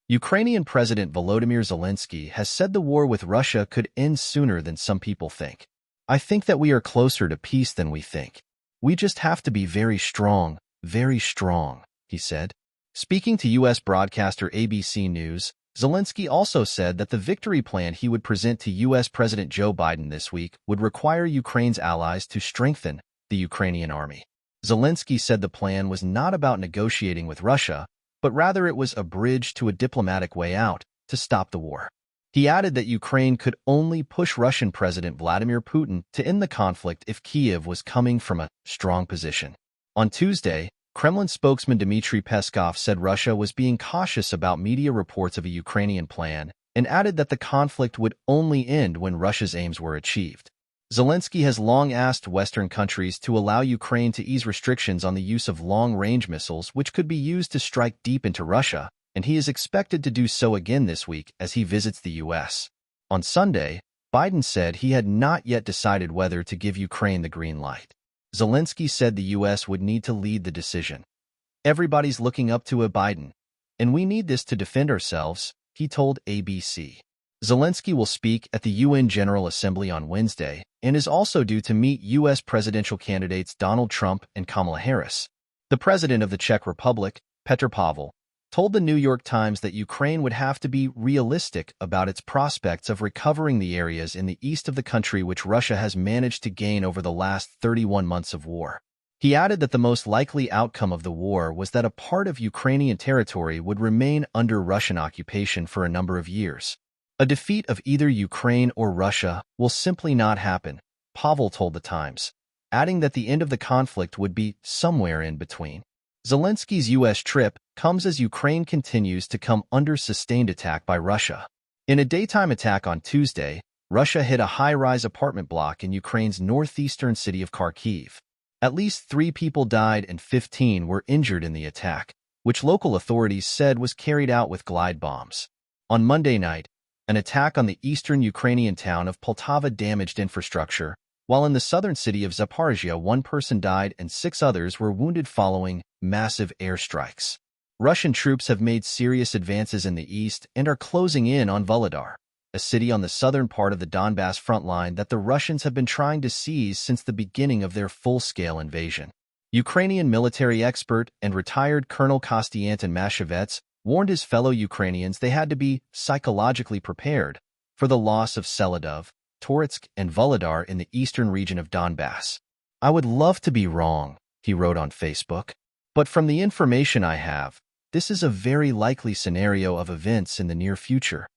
Ukrainian President Volodymyr Zelensky has said the war with Russia could end sooner than some people think. "I think that we are closer to peace than we think. We just have to be very strong, he said. Speaking to U.S. broadcaster ABC News, Zelensky also said that the victory plan he would present to U.S. President Joe Biden this week would require Ukraine's allies to strengthen the Ukrainian army. Zelensky said the plan was not about negotiating with Russia, but rather it was a bridge to a diplomatic way out to stop the war. He added that Ukraine could only push Russian President Vladimir Putin to end the conflict if Kyiv was coming from a strong position. On Tuesday, Kremlin spokesman Dmitry Peskov said Russia was being cautious about media reports of a Ukrainian plan and added that the conflict would only end when Russia's aims were achieved. Zelensky has long asked Western countries to allow Ukraine to ease restrictions on the use of long-range missiles which could be used to strike deep into Russia, and he is expected to do so again this week as he visits the U.S. On Sunday, Biden said he had not yet decided whether to give Ukraine the green light. Zelensky said the U.S. would need to lead the decision. "Everybody's looking up to Biden, and we need this to defend ourselves," he told ABC. Zelensky will speak at the UN General Assembly on Wednesday and is also due to meet U.S. presidential candidates Donald Trump and Kamala Harris. The president of the Czech Republic, Petr Pavel, told the New York Times that Ukraine would have to be realistic about its prospects of recovering the areas in the east of the country which Russia has managed to gain over the last 31 months of war. He added that the most likely outcome of the war was that a part of Ukrainian territory would remain under Russian occupation for a number of years. "A defeat of either Ukraine or Russia will simply not happen," Pavel told the Times, adding that the end of the conflict would be somewhere in between. Zelensky's U.S. trip comes as Ukraine continues to come under sustained attack by Russia. In a daytime attack on Tuesday, Russia hit a high-rise apartment block in Ukraine's northeastern city of Kharkiv. At least 3 people died and 15 were injured in the attack, which local authorities said was carried out with glide bombs. On Monday night, an attack on the eastern Ukrainian town of Poltava damaged infrastructure, while in the southern city of Zaporizhia 1 person died and 6 others were wounded following massive airstrikes. Russian troops have made serious advances in the east and are closing in on Volodar, a city on the southern part of the Donbass front line that the Russians have been trying to seize since the beginning of their full-scale invasion. Ukrainian military expert and retired Colonel Konstantin Mashevets warned his fellow Ukrainians they had to be psychologically prepared for the loss of Seladov, Toretsk, and Volodar in the eastern region of Donbass. "I would love to be wrong," he wrote on Facebook, "but from the information I have, this is a very likely scenario of events in the near future."